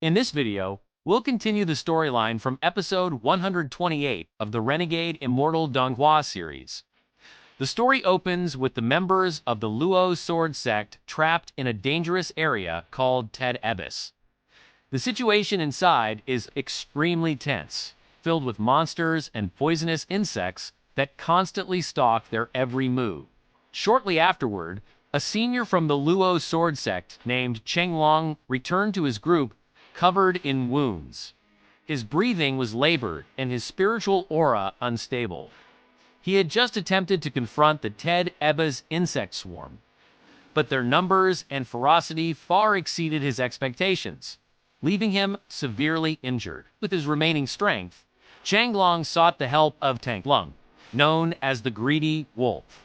In this video, we'll continue the storyline from episode 128 of the Renegade Immortal Donghua series. The story opens with the members of the Luo sword sect trapped in a dangerous area called Ted Abyss. The situation inside is extremely tense, filled with monsters and poisonous insects that constantly stalk their every move. Shortly afterward, a senior from the Luo sword sect named Chenglong returned to his group covered in wounds. His breathing was labored and his spiritual aura unstable. He had just attempted to confront the Ted Abyss insect swarm, but their numbers and ferocity far exceeded his expectations, leaving him severely injured. With his remaining strength, Chenglong sought the help of Tanglong, known as the Greedy Wolf.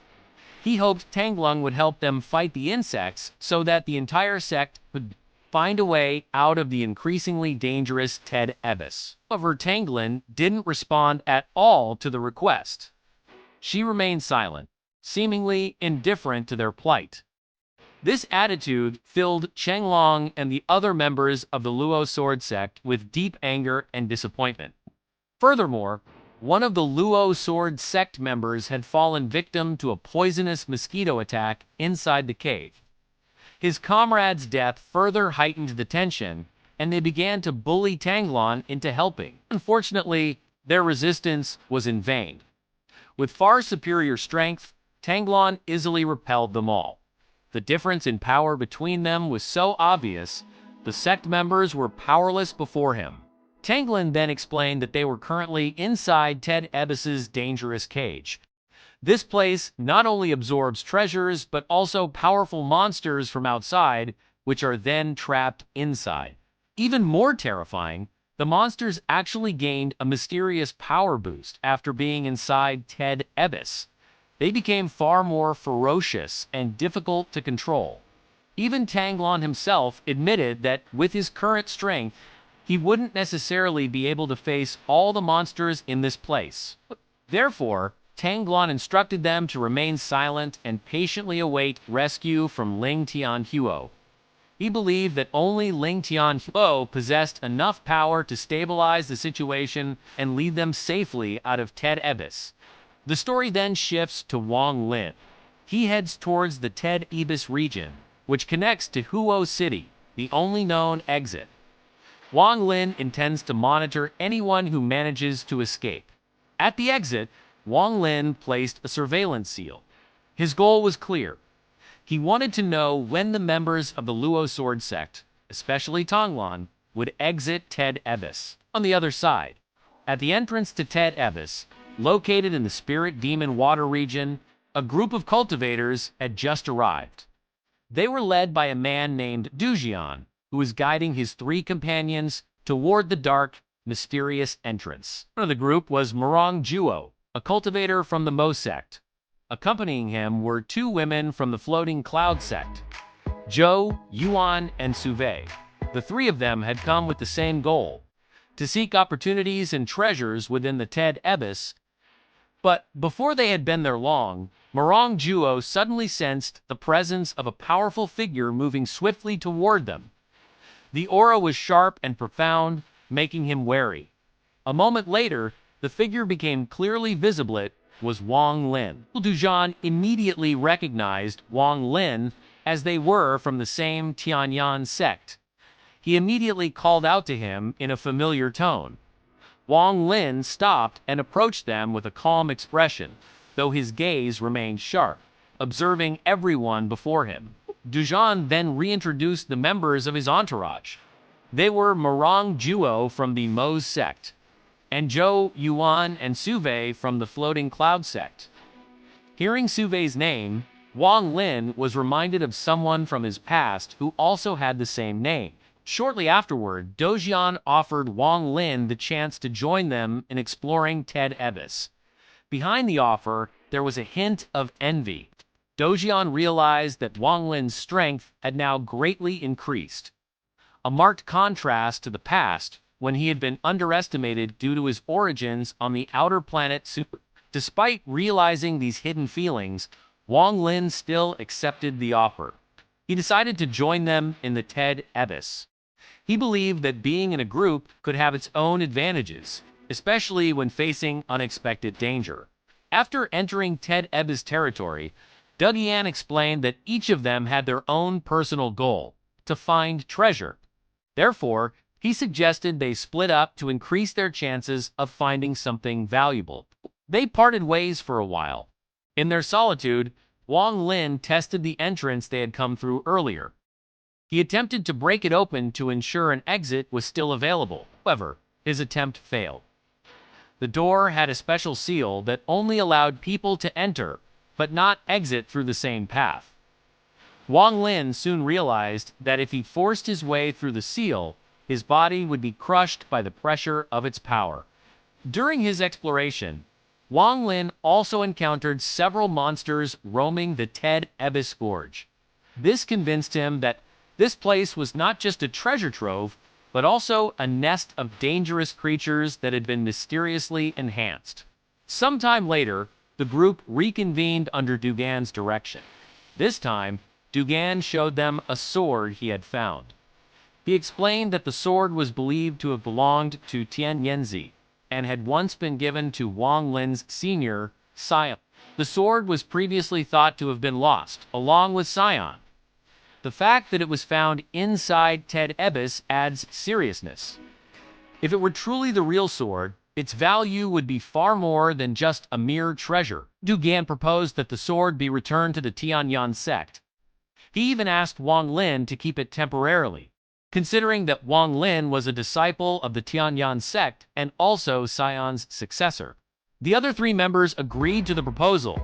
He hoped Tanglong would help them fight the insects so that the entire sect could find a way out of the increasingly dangerous Ted Abyss. However, Tanglin didn't respond at all to the request. She remained silent, seemingly indifferent to their plight. This attitude filled Chenglong and the other members of the Luo sword sect with deep anger and disappointment. Furthermore, one of the Luo sword sect members had fallen victim to a poisonous mosquito attack inside the cave. His comrade's death further heightened the tension, and they began to bully Tanglon into helping. Unfortunately, their resistance was in vain. With far superior strength, Tanglon easily repelled them all. The difference in power between them was so obvious, the sect members were powerless before him. Tanglin then explained that they were currently inside Ted Abyss's dangerous cage. This place not only absorbs treasures, but also powerful monsters from outside, which are then trapped inside. Even more terrifying, the monsters actually gained a mysterious power boost after being inside Ted Abyss. They became far more ferocious and difficult to control. Even Tanglon himself admitted that with his current strength, he wouldn't necessarily be able to face all the monsters in this place. Therefore, Tanglon instructed them to remain silent and patiently await rescue from Ling Tianhuo. He believed that only Ling Tianhuo possessed enough power to stabilize the situation and lead them safely out of Ted Abyss. The story then shifts to Wang Lin. He heads towards the Ted Abyss region, which connects to Huo City, the only known exit. Wang Lin intends to monitor anyone who manages to escape. At the exit, Wang Lin placed a surveillance seal. His goal was clear. He wanted to know when the members of the Luo sword sect, especially Tanglon, would exit Ted Abyss. On the other side, at the entrance to Ted Abyss, located in the Spirit Demon Water region, a group of cultivators had just arrived. They were led by a man named Xian, who was guiding his three companions toward the dark, mysterious entrance. One of the group was Wang Lin, a cultivator from the Mo sect. Accompanying him were two women from the Floating Cloud sect, Zhou, Yuan, and Suve. The three of them had come with the same goal, to seek opportunities and treasures within the Ted Abyss. But before they had been there long, Wang Lin suddenly sensed the presence of a powerful figure moving swiftly toward them. The aura was sharp and profound, making him wary. A moment later, the figure became clearly visible. It was Wang Lin. Xian immediately recognized Wang Lin as they were from the same Tianyan sect. He immediately called out to him in a familiar tone. Wang Lin stopped and approached them with a calm expression, though his gaze remained sharp, observing everyone before him. Xian then reintroduced the members of his entourage. They were Wang Lin from the Mo sect, and Zhou, Yuan, and Suve from the Floating Cloud sect. Hearing Suve's name, Wang Lin was reminded of someone from his past who also had the same name. Shortly afterward, Xian offered Wang Lin the chance to join them in exploring Ted Abyss. Behind the offer, there was a hint of envy. Xian realized that Wang Lin's strength had now greatly increased, a marked contrast to the past when he had been underestimated due to his origins on the outer planet Super. Despite realizing these hidden feelings, Wang Lin still accepted the offer. He decided to join them in the Ted Abyss. He believed that being in a group could have its own advantages, especially when facing unexpected danger. After entering Ted Ebba's territory, Xian explained that each of them had their own personal goal, to find treasure. Therefore, he suggested they split up to increase their chances of finding something valuable. They parted ways for a while. In their solitude, Wang Lin tested the entrance they had come through earlier. He attempted to break it open to ensure an exit was still available. However, his attempt failed. The door had a special seal that only allowed people to enter, but not exit through the same path. Wang Lin soon realized that if he forced his way through the seal, his body would be crushed by the pressure of its power. During his exploration, Wang Lin also encountered several monsters roaming the Ted Ebba Gorge. This convinced him that this place was not just a treasure trove, but also a nest of dangerous creatures that had been mysteriously enhanced. Sometime later, the group reconvened under Xian's direction. This time, Xian showed them a sword he had found. He explained that the sword was believed to have belonged to Tianhuo and had once been given to Wang Lin's senior, Xian. The sword was previously thought to have been lost, along with Xian. The fact that it was found inside Ted Ebba's adds seriousness. If it were truly the real sword, its value would be far more than just a mere treasure. Xian proposed that the sword be returned to the Tianhuo sect. He even asked Wang Lin to keep it temporarily, considering that Wang Lin was a disciple of the Tianhuo sect and also Xian's successor. The other three members agreed to the proposal.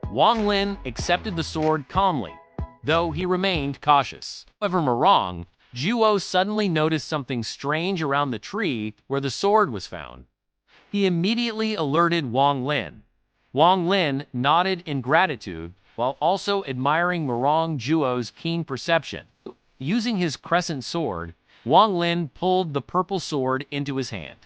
Wang Lin accepted the sword calmly, though he remained cautious. However, Marang Juo suddenly noticed something strange around the tree where the sword was found. He immediately alerted Wang Lin. Wang Lin nodded in gratitude while also admiring Marang Juo's keen perception. Using his crescent sword, Wang Lin pulled the purple sword into his hand.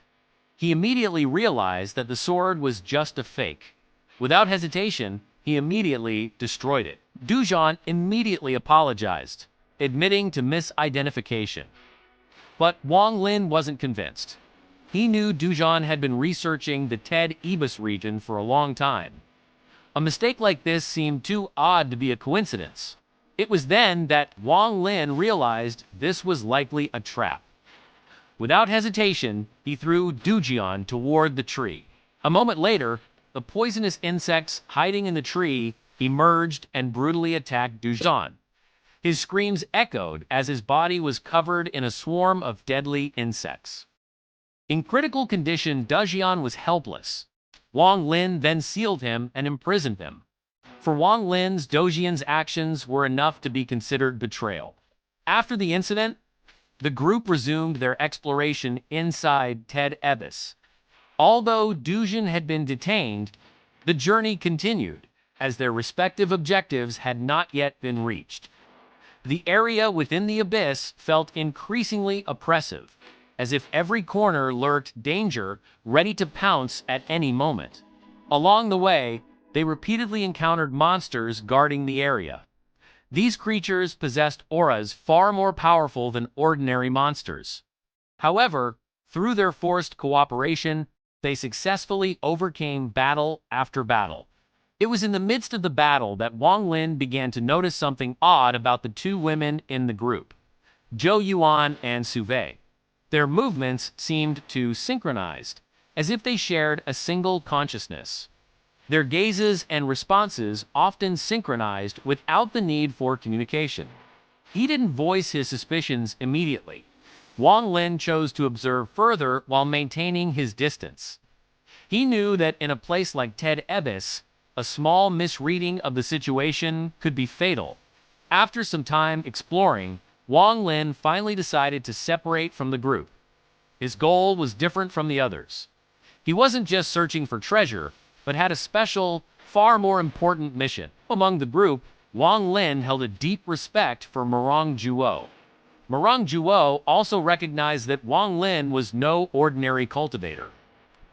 He immediately realized that the sword was just a fake. Without hesitation, he immediately destroyed it. Xian immediately apologized, admitting to misidentification. But Wang Lin wasn't convinced. He knew Xian had been researching the Ted Ebba region for a long time. A mistake like this seemed too odd to be a coincidence. It was then that Wang Lin realized this was likely a trap. Without hesitation, he threw Xian toward the tree. A moment later, the poisonous insects hiding in the tree emerged and brutally attacked Xian. His screams echoed as his body was covered in a swarm of deadly insects. In critical condition, Xian was helpless. Wang Lin then sealed him and imprisoned him. For Wang Lin's, Xian's actions were enough to be considered betrayal. After the incident, the group resumed their exploration inside Ted Ebba. Although Xian had been detained, the journey continued, as their respective objectives had not yet been reached. The area within the abyss felt increasingly oppressive, as if every corner lurked danger ready to pounce at any moment. Along the way, they repeatedly encountered monsters guarding the area. These creatures possessed auras far more powerful than ordinary monsters. However, through their forced cooperation, they successfully overcame battle after battle. It was in the midst of the battle that Wang Lin began to notice something odd about the two women in the group, Zhou Yuan and Su Wei. Their movements seemed to synchronized, as if they shared a single consciousness. Their gazes and responses often synchronized without the need for communication. He didn't voice his suspicions immediately. Wang Lin chose to observe further while maintaining his distance. He knew that in a place like Ted Ebba, a small misreading of the situation could be fatal. After some time exploring, Wang Lin finally decided to separate from the group. His goal was different from the others. He wasn't just searching for treasure, but had a special, far more important mission. Among the group, Wang Lin held a deep respect for Marang Juo. Marang Juo also recognized that Wang Lin was no ordinary cultivator,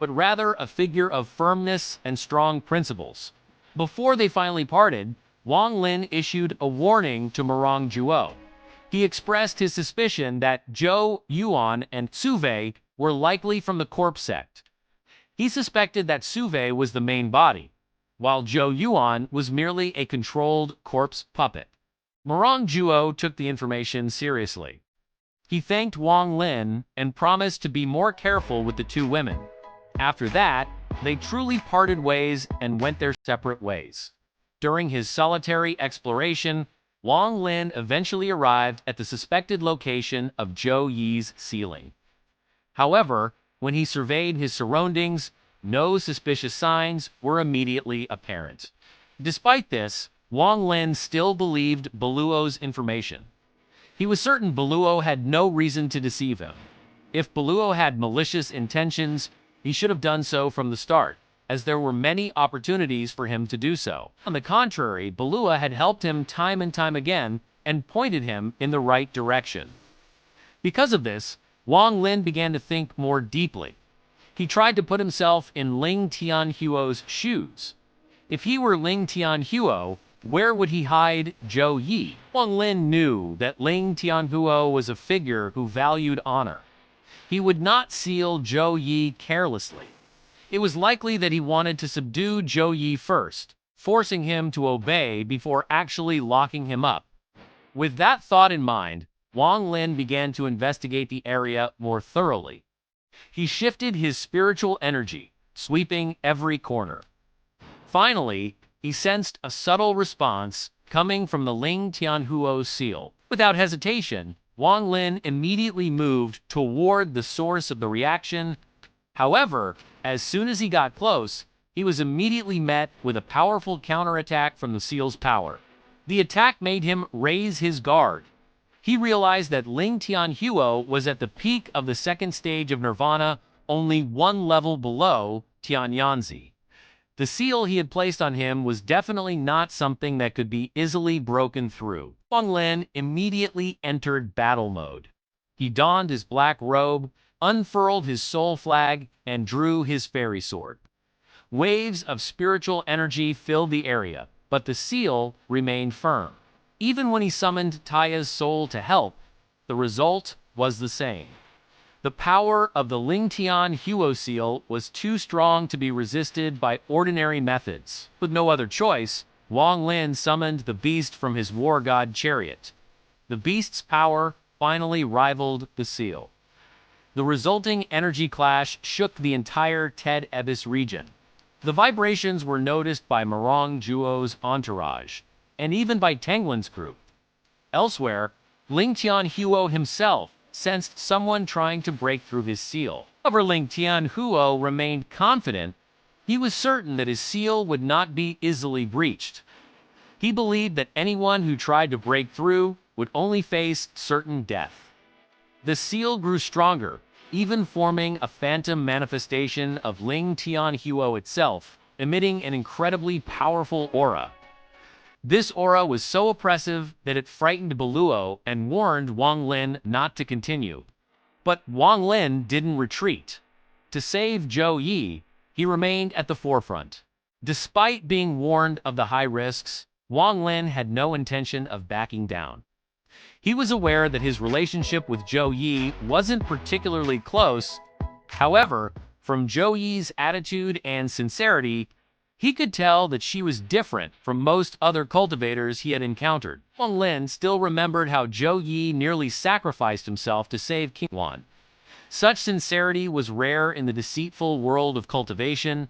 but rather a figure of firmness and strong principles. Before they finally parted, Wang Lin issued a warning to Marang Juo. He expressed his suspicion that Zhou Yuan and Suve were likely from the corpse sect. He suspected that Suve was the main body, while Zhou Yuan was merely a controlled corpse puppet. Murong Zhuo took the information seriously. He thanked Wang Lin and promised to be more careful with the two women. After that, they truly parted ways and went their separate ways. During his solitary exploration, Wang Lin eventually arrived at the suspected location of Zhou Yi's ceiling. However, when he surveyed his surroundings, no suspicious signs were immediately apparent. Despite this, Wang Lin still believed Beluo's information. He was certain Beluo had no reason to deceive him. If Beluo had malicious intentions, he should have done so from the start, as there were many opportunities for him to do so. On the contrary, Beluo had helped him time and time again and pointed him in the right direction. Because of this, Wang Lin began to think more deeply. He tried to put himself in Ling Tianhuo's shoes. If he were Ling Tianhuo, where would he hide Zhou Yi? Wang Lin knew that Ling Tianhuo was a figure who valued honor. He would not seal Zhou Yi carelessly. It was likely that he wanted to subdue Zhou Yi first, forcing him to obey before actually locking him up. With that thought in mind, Wang Lin began to investigate the area more thoroughly. He shifted his spiritual energy, sweeping every corner. Finally, he sensed a subtle response coming from the Ling Tianhuo seal. Without hesitation, Wang Lin immediately moved toward the source of the reaction. However, as soon as he got close, he was immediately met with a powerful counterattack from the seal's power. The attack made him raise his guard. He realized that Ling Tianhuo was at the peak of the second stage of nirvana, only one level below Tianyanzi. The seal he had placed on him was definitely not something that could be easily broken through. Wang Lin immediately entered battle mode. He donned his black robe, unfurled his soul flag, and drew his fairy sword. Waves of spiritual energy filled the area, but the seal remained firm. Even when he summoned Taya's soul to help, the result was the same. The power of the Ling Tianhuo seal was too strong to be resisted by ordinary methods. With no other choice, Wang Lin summoned the beast from his war god chariot. The beast's power finally rivaled the seal. The resulting energy clash shook the entire Ted Ebis region. The vibrations were noticed by Murong Zhuo's entourage, and even by Tenglin's group. Elsewhere, Ling Tianhuo himself sensed someone trying to break through his seal. However, Ling Tianhuo remained confident. He was certain that his seal would not be easily breached. He believed that anyone who tried to break through would only face certain death. The seal grew stronger, even forming a phantom manifestation of Ling Tianhuo itself, emitting an incredibly powerful aura. This aura was so oppressive that it frightened Beluo and warned Wang Lin not to continue. But Wang Lin didn't retreat. To save Zhou Yi, he remained at the forefront. Despite being warned of the high risks, Wang Lin had no intention of backing down. He was aware that his relationship with Zhou Yi wasn't particularly close. However, from Zhou Yi's attitude and sincerity, he could tell that she was different from most other cultivators he had encountered. Wang Lin still remembered how Zhou Yi nearly sacrificed himself to save King Wan. Such sincerity was rare in the deceitful world of cultivation.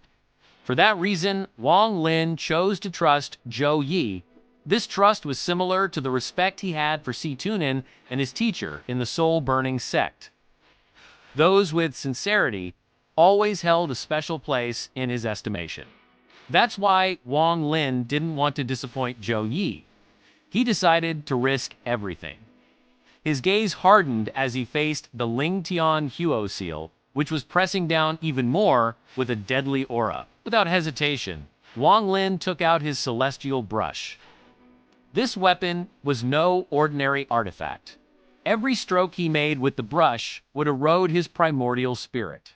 For that reason, Wang Lin chose to trust Zhou Yi. This trust was similar to the respect he had for Si Tunin and his teacher in the soul-burning sect. Those with sincerity always held a special place in his estimation. That's why Wang Lin didn't want to disappoint Zhou Yi. He decided to risk everything. His gaze hardened as he faced the Ling Tianhuo seal, which was pressing down even more with a deadly aura. Without hesitation, Wang Lin took out his celestial brush. This weapon was no ordinary artifact. Every stroke he made with the brush would erode his primordial spirit.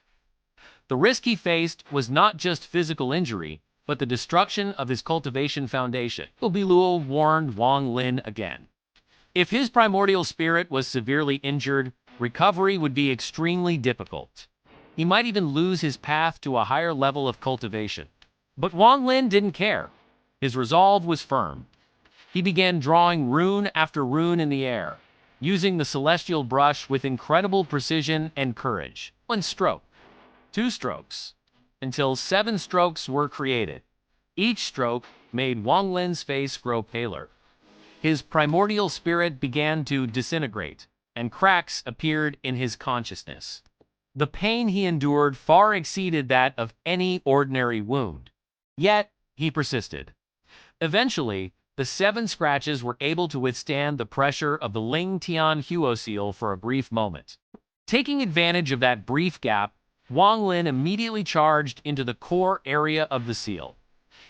The risk he faced was not just physical injury, but the destruction of his cultivation foundation. Beluo warned Wang Lin again. If his primordial spirit was severely injured, recovery would be extremely difficult. He might even lose his path to a higher level of cultivation. But Wang Lin didn't care. His resolve was firm. He began drawing rune after rune in the air, using the celestial brush with incredible precision and courage. 1 stroke, 2 strokes, until 7 strokes were created. Each stroke made Wang Lin's face grow paler. His primordial spirit began to disintegrate, and cracks appeared in his consciousness. The pain he endured far exceeded that of any ordinary wound. Yet, he persisted. Eventually, the 7 scratches were able to withstand the pressure of the Ling Tianhuo seal for a brief moment. Taking advantage of that brief gap, Wang Lin immediately charged into the core area of the seal.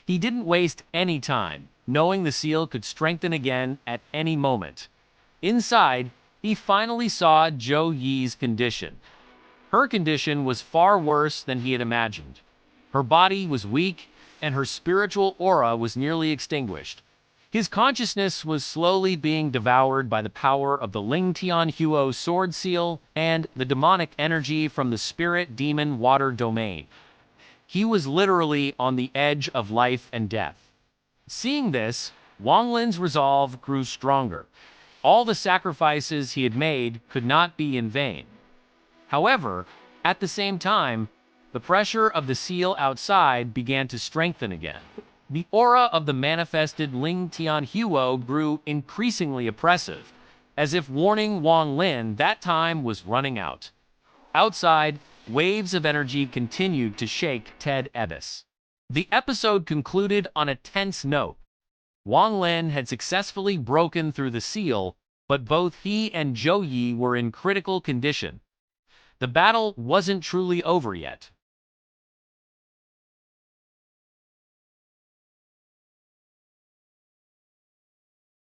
He didn't waste any time, knowing the seal could strengthen again at any moment. Inside, he finally saw Zhou Yi's condition. Her condition was far worse than he had imagined. Her body was weak, and her spiritual aura was nearly extinguished. His consciousness was slowly being devoured by the power of the Ling Tianhuo sword seal and the demonic energy from the spirit demon water domain. He was literally on the edge of life and death. Seeing this, Wang Lin's resolve grew stronger. All the sacrifices he had made could not be in vain. However, at the same time, the pressure of the seal outside began to strengthen again. The aura of the manifested Ling Tianhuo grew increasingly oppressive, as if warning Wang Lin that time was running out. Outside, waves of energy continued to shake Ted Ebbis. The episode concluded on a tense note. Wang Lin had successfully broken through the seal, but both he and Zhou Yi were in critical condition. The battle wasn't truly over yet.